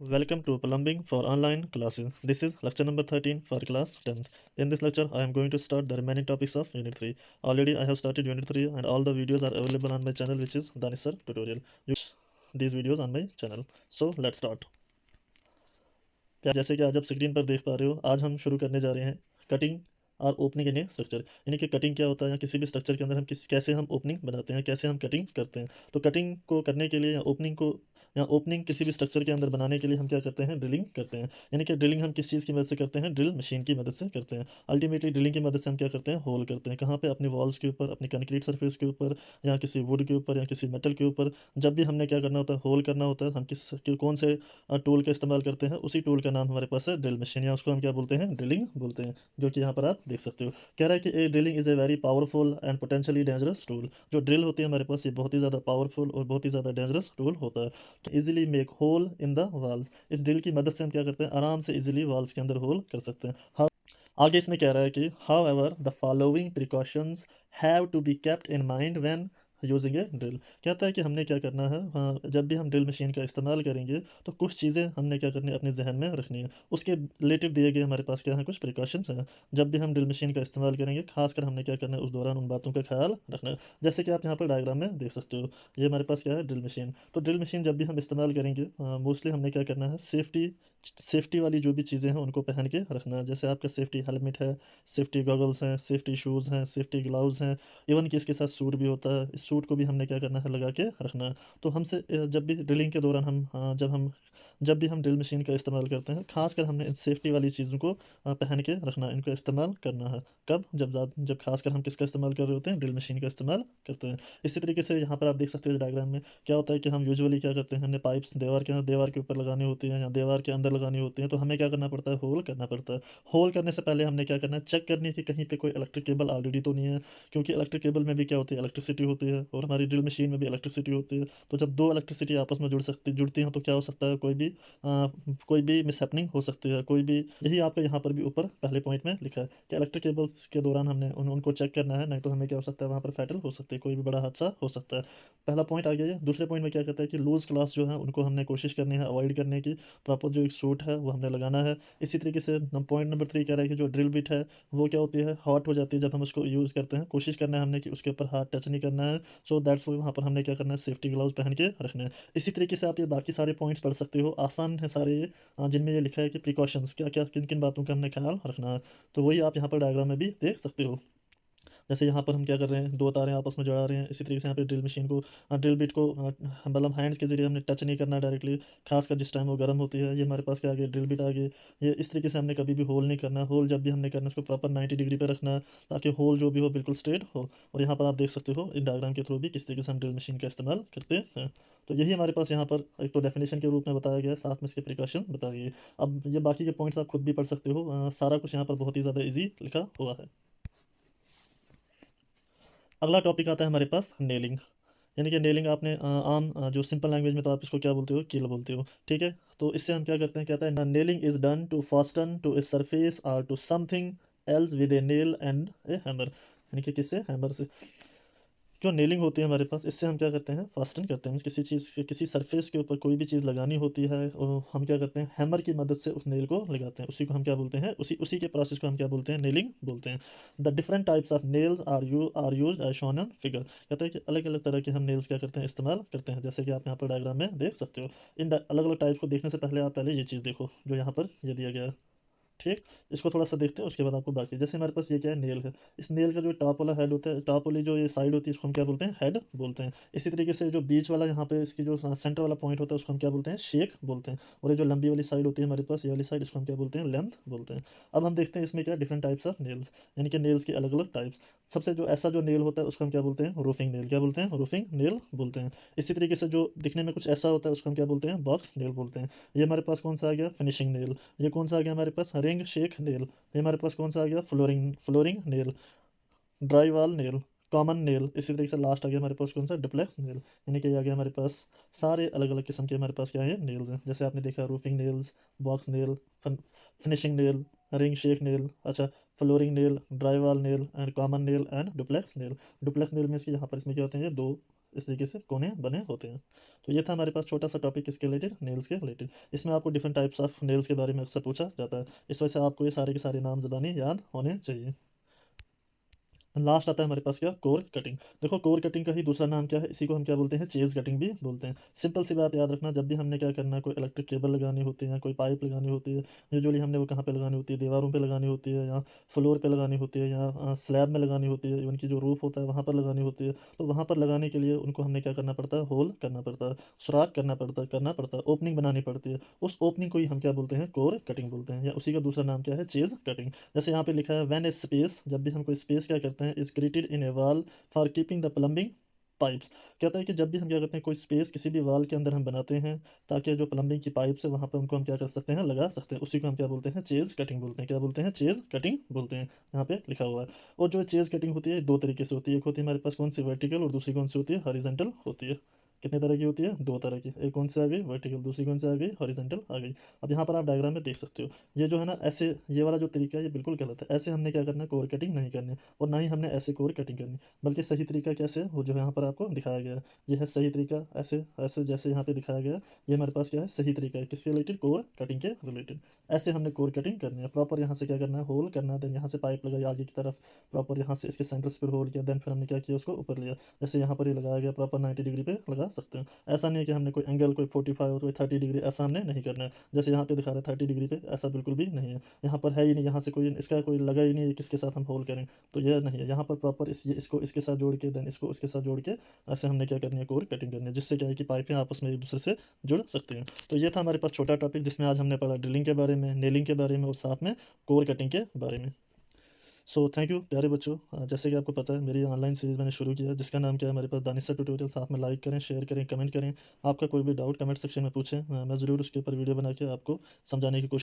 Welcome to Plumbing for Online Classes. This is lecture number 13 for class 10th. In this lecture, I am going to start the remaining topics of Unit 3. Already I have started Unit 3 and all the videos are available on my channel, which is Danisar Tutorial. You these videos on my channel. So let's start. जैसे कि आज आप screen पर देख पा रहे हो, आज हम शुरू करने जा रहे हैं कटिंग और ओपनिंग इन ए स्ट्रक्चर। यानी कि कटिंग क्या होता है, या किसी भी स्ट्रक्चर के अंदर हम कैसे हम ओपनिंग बनाते हैं, कैसे हम कटिंग करते हैं। तो कटिंग को करने के लिए या ओपनिंग किसी भी स्ट्रक्चर के अंदर बनाने के लिए हम क्या करते हैं, ड्रिलिंग करते हैं। यानी कि ड्रिलिंग हम किस चीज़ की मदद से करते हैं, ड्रिल मशीन की मदद से करते हैं। अल्टीमेटली ड्रिलिंग की मदद से हम क्या करते हैं, होल करते हैं। कहाँ पे, अपनी वॉल्स के ऊपर, अपनी कंक्रीट सरफेस के ऊपर, या किसी वुड के ऊपर, या किसी मेटल के ऊपर। जब भी हमने क्या करना होता है, होल करना होता है, हम कौन से टूल का इस्तेमाल करते हैं, उसी टूल का नाम हमारे पास है ड्रिल मशीन, या उसको हम क्या बोलते हैं, ड्रिलिंग बोलते हैं। जो कि यहाँ पर आप देख सकते हो, कह रहा है कि a drilling is a very powerful and potentially dangerous tool. जो ड्रिल होती है हमारे पास, ये बहुत ही ज़्यादा पावरफुल और बहुत ही ज़्यादा डेंजरस टूल होता है। तो easily make hole in the walls, इस ड्रिल की मदद से हम क्या करते हैं, आराम से इजीली वॉल्स के अंदर होल कर सकते हैं। आगे इसमें कह रहा है कि however the following precautions have to be kept in mind when using a drill. कहता है कि हमने क्या करना है, हाँ, जब भी हम ड्रिल मशीन का इस्तेमाल करेंगे तो कुछ चीज़ें हमने क्या करनी है, अपने जहन में रखनी है। उसके रिलेटिव दिए गए हमारे पास क्या है, कुछ प्रिकॉशंस हैं। जब भी हम ड्रिल मशीन का इस्तेमाल करेंगे, खासकर हमने क्या करना है, उस दौरान उन बातों का ख्याल रखना है। जैसे कि आप यहाँ पर डायग्राम में देख सकते हो, ये हमारे पास क्या है, ड्रिल मशीन। तो ड्रिल मशीन जब भी हम इस्तेमाल करेंगे, मोस्टली हमने क्या करना है, सेफ्टी वाली जो भी चीज़ें हैं उनको पहन के रखना है। जैसे आपका सेफ्टी हेलमेट है, सेफ्टी गॉगल्स हैं, सेफ्टी शूज़ हैं, सेफ्टी ग्लव्स हैं। इवन कि इसके साथ सूट भी होता है, इस सूट को भी हमने क्या करना है, लगा के रखना है। तो हमसे जब भी ड्रिलिंग के दौरान जब भी हम ड्रिल मशीन का इस्तेमाल करते हैं, खासकर हमने इन सेफ्टी वाली चीज़ों को पहन के रखना है, इनको इस्तेमाल करना है। कब, जब खासकर हम किसका इस्तेमाल कर रहे होते हैं, ड्रिल मशीन का इस्तेमाल करते हैं। इसी तरीके से यहाँ पर आप देख सकते हो, इस डायग्राम में क्या होता है कि हम यूजुअली क्या करते हैं, हमने पाइप्स दीवार के ऊपर लगानी होती हैं, या दीवार के अंदर लगानी होती हैं। तो हमें क्या करना पड़ता है, होल करना पड़ता है। होल करने से पहले हमने क्या करना है, चेक करनी है कि कहीं पे कोई इलेक्ट्रिक केबल ऑलरेडी तो नहीं है। क्योंकि इलेक्ट्रिक केबल में भी क्या होती है, इलेक्ट्रिसिटी होती है, और हमारी ड्रिल मशीन में भी इलेक्ट्रिसिटी होती है। तो जब दो इलेक्ट्रिसिटी आपस में जुड़ती हैं, तो क्या हो सकता है, कोई भी मिसहैपनिंग हो सकती है, कोई भी। यही आपका यहाँ पर भी ऊपर पहले पॉइंट में लिखा है कि इलेक्ट्रिक केबल्स के दौरान हमने उनको चेक करना है, नहीं तो हमें क्या हो सकता है, वहाँ पर फैटल हो सकती है, कोई भी बड़ा हादसा हो सकता है। पहला पॉइंट आ गया ये। दूसरे पॉइंट में क्या कहता है कि लूज क्लास जो है उनको हमने कोशिश करनी है अवॉइड करने की। प्रॉपर जो एक सूट है वो हमने लगाना है। इसी तरीके से पॉइंट नंबर 3 कह रहा है कि जो ड्रिल बिट है वो क्या होती है, हॉट हो जाती है जब हम उसको यूज़ करते हैं। कोशिश करना है हमने कि उसके ऊपर हाथ टच नहीं करना है। सो दैट्स वहाँ पर हमने क्या करना है, सेफ्टी ग्लव्स पहन के रखना है। इसी तरीके से आप ये बाकी सारे पॉइंट्स पढ़ सकते हो, आसान है सारे ये। जिनमें ये लिखा है कि प्रिकॉशंस क्या क्या, किन किन बातों का हमने ख्याल रखना है। तो वही आप यहाँ पर डायग्राम में भी देख सकते हो। जैसे यहाँ पर हम क्या कर रहे हैं, दो तारें आपस में जड़ा रहे हैं। इसी तरीके से यहाँ पे ड्रिल मशीन को, ड्रिल बिट को मतलब हैंड्स के जरिए हमने टच नहीं करना डायरेक्टली, खासकर जिस टाइम वो गर्म होती है। ये हमारे पास क्या आ गया, ड्रिल बिट आ गई। ये इस तरीके से हमने कभी भी होल नहीं करना। होल जब भी हमने करना है, उसको प्रॉपर 90 डिग्री पे रखना है, ताकि होल जो भी हो बिल्कुल स्ट्रेट हो। और यहाँ पर आप देख सकते हो इन डायग्राम के थ्रू भी किस तरीके से हम ड्रिल मशीन का इस्तेमाल करते हैं। तो यही हमारे पास यहाँ पर एक तो डेफिनेशन के रूप में बताया गया है, साथ में इसके प्रिकॉशन बताए गए। अब ये बाकी के पॉइंट्स आप खुद भी पढ़ सकते हो, सारा कुछ यहाँ पर बहुत ही ज़्यादा ईजी लिखा हुआ है। अगला टॉपिक आता है हमारे पास, नेलिंग। यानी कि नेलिंग आपने जो सिंपल लैंग्वेज में तो आप इसको क्या बोलते हो, कील बोलते हो, ठीक है। तो इससे हम क्या करते हैं, कहता है nailing is done to fasten to a surface और to something else with a nail and a hammer. यानी कि किससे, हैमर से। जो नेलिंग होती है हमारे पास, इससे हम क्या करते हैं, फास्टन करते हैं। मीन्स किसी चीज़ के, किसी सरफेस के ऊपर कोई भी चीज़ लगानी होती है, और हम क्या करते हैं, हैमर की मदद से उस नेल को लगाते हैं। उसी को हम क्या बोलते हैं, उसी उसी के प्रोसेस को हम क्या बोलते हैं, नेलिंग बोलते हैं। The different types of nails are use as shown on figure. कहते हैं कि अलग अलग तरह के हम नेल्स क्या करते हैं, इस्तेमाल करते हैं, जैसे कि आप यहाँ पर डायग्राम में देख सकते हो। इन अलग अलग टाइप्स को देखने से पहले आप पहले ये चीज़ देखो जो यहाँ पर ये दिया गया है, ठीक। इसको थोड़ा सा देखते हैं, उसके बाद आपको बाकी। जैसे हमारे पास ये क्या है, नेल है। इस नेल का जो टॉप वाला हेड होता है, टॉप वाली जो ये साइड होती है, इसको हम क्या बोलते हैं, हेड बोलते हैं। इसी तरीके से जो बीच वाला यहाँ पे इसकी जो सेंटर वाला पॉइंट होता है, उसको हम क्या बोलते हैं, शेक बोलते हैं। और ये जो लंबी वाली साइड होती है हमारे पास, ये वाली साइड, इसको हम क्या बोलते हैं, लेंथ बोलते हैं। अब हम देखते हैं इसमें क्या डिफरेंट टाइप्स ऑफ नेल्स, यानी कि नेल्स के अलग अलग टाइप्स। सबसे जो ऐसा जो नेल होता है उसको हम क्या बोलते हैं, रूफिंग नेल। क्या बोलते हैं, रूफिंग नेल बोलते हैं। इसी तरीके से जो दिखने में कुछ ऐसा होता है उसको हम क्या बोलते हैं, बॉक्स नेल बोलते हैं। ये हमारे पास कौन सा आ गया, फिनिशिंग नेल। ये कौन सा आ गया हमारे पास, रिंग शेक नेल। ये हमारे पास कौन सा आ गया, flooring flooring nail, dry wall nail, common nail. इसी तरीके से लास्ट आ गया हमारे पास कौन सा, डिप्लेक्स नेल। यानी कि आ गया हमारे पास सारे अलग अलग किस्म के हमारे पास क्या है, नेल्स हैं। जैसे आपने देखा, roofing nails, box nail, finishing nail, ring shank nail, अच्छा, flooring nail, dry wall nail and common nail and duplex nail. Duplex nail में इसके यहाँ पर इसमें क्या होते हैं, ये दो इस तरीके से कोने बने होते हैं। तो ये था हमारे पास छोटा सा टॉपिक इसके रिलेटेड, नेल्स के रिलेटेड। इसमें आपको डिफरेंट टाइप्स ऑफ नेल्स के बारे में अक्सर पूछा जाता है, इस वजह से आपको ये सारे के सारे नाम ज़बानी याद होने चाहिए। लास्ट आता है हमारे पास क्या, कोर कटिंग। देखो कोर कटिंग का ही दूसरा नाम क्या है, इसी को हम क्या बोलते हैं, चेज कटिंग भी बोलते हैं। सिंपल सी बात याद रखना, जब भी हमने क्या करना है, कोई इलेक्ट्रिक केबल लगानी होती है या कोई पाइप लगानी होती है, यूजुअली हमने वो कहाँ पे लगानी होती है, दीवारों पे लगानी होती है, या फ्लोर पे लगानी होती है, या स्लैब में लगानी होती है, उनकी जो रूफ होता है वहाँ पर लगानी होती है। तो वहाँ पर लगाने के लिए उनको हमने क्या करना पड़ता है, होल करना पड़ता है, सुराख करना पड़ता है, ओपनिंग बनानी पड़ती है। उस ओपनिंग को ही हम क्या बोलते हैं, कोर कटिंग बोलते हैं, या उसी का दूसरा नाम क्या है, चेज कटिंग। जैसे यहाँ पे लिखा है व्हेन ए स्पेस, जब भी हम कोई स्पेस क्या करते हैं, is created in A wall for keeping the plumbing pipes. कहता है कि जब भी हम क्या करते हैं, कोई स्पेस किसी भी वॉल के अंदर हम बनाते हैं, ताकि जो प्लम्बिंग की पाइप्स है वहाँ पर उनको हम क्या कर सकते हैं, लगा सकते हैं, उसी को हम क्या बोलते हैं, चेज कटिंग बोलते हैं। क्या बोलते हैं, चेज कटिंग बोलते हैं, यहाँ पे लिखा हुआ है। और जो चेज कटिंग होती है दो तरीके से होती है, एक होती है हमारे पास कौन सी, वर्टिकल, और दूसरी कौन सी होती है, हॉरिजॉन्टल होती है। कितने तरह की होती है, दो तरह की, एक कौन सी आ गई, वर्टिकल, दूसरी कौन सी आ गई, हॉरिजॉन्टल आ गई। अब यहाँ पर आप डायग्राम में देख सकते हो, ये जो है ना ऐसे, ये वाला जो तरीका है ये बिल्कुल गलत है। ऐसे हमने क्या करना है, कोर कटिंग नहीं करनी, और ना ही हमने ऐसे कोर कटिंग करनी, बल्कि सही तरीका कैसे है वो जो है यहाँ पर आपको दिखाया गया है। ये है सही तरीका, ऐसे ऐसे जैसे यहाँ पे दिखाया गया है, ये हमारे पास क्या है, सही तरीका है, किसके रिलेटेड, कोर कटिंग के रिलेटेड। ऐसे हमने कोर कटिंग करनी है, प्रॉपर यहाँ से क्या करना है, होल करना है, देन यहाँ से पाइप लगाई आगे की तरफ, प्रॉपर यहाँ से इसके सेंटर से फिर होल किया, देन फिर हमने क्या किया, उसको ऊपर लिया, जैसे यहाँ पर ये लगाया गया, प्रॉपर 90 डिग्री पे लगा सकते हैं। ऐसा नहीं है कि हमने कोई एंगल कोई 45 और कोई 30 डिग्री, ऐसा हमने नहीं करना है, जैसे यहाँ पे दिखा रहा है 30 डिग्री पे, ऐसा बिल्कुल भी नहीं है। यहाँ पर है ही नहीं, यहाँ से कोई इसका कोई लगा ही नहीं है, किसके साथ हम होल करें, तो यह नहीं है। यहाँ पर प्रॉपर इसको इसके साथ जोड़ के, देन इसको इसके साथ जोड़ के, ऐसे हमने क्या करनी है, कोर कटिंग करनी है, जिससे क्या है कि पाइपें आपस में एक दूसरे से जुड़ सकते हैं। तो ये था हमारे पास छोटा टॉपिक, जिसमें आज हमने पढ़ा ड्रिलिंग के बारे में, नेलिंग के बारे में, और साथ में कोर कटिंग के बारे में। सो थैंक यू प्यारे बच्चों। जैसे कि आपको पता है मेरी ऑनलाइन सीरीज़ मैंने शुरू किया है, जिसका नाम क्या है हमारे पास, दानिशा ट्यूटोरियल। साथ में लाइक करें, शेयर करें, कमेंट करें। आपका कोई भी डाउट कमेंट सेक्शन में पूछें, मैं ज़रूर उसके ऊपर वीडियो बना के आपको समझाने की कोशिश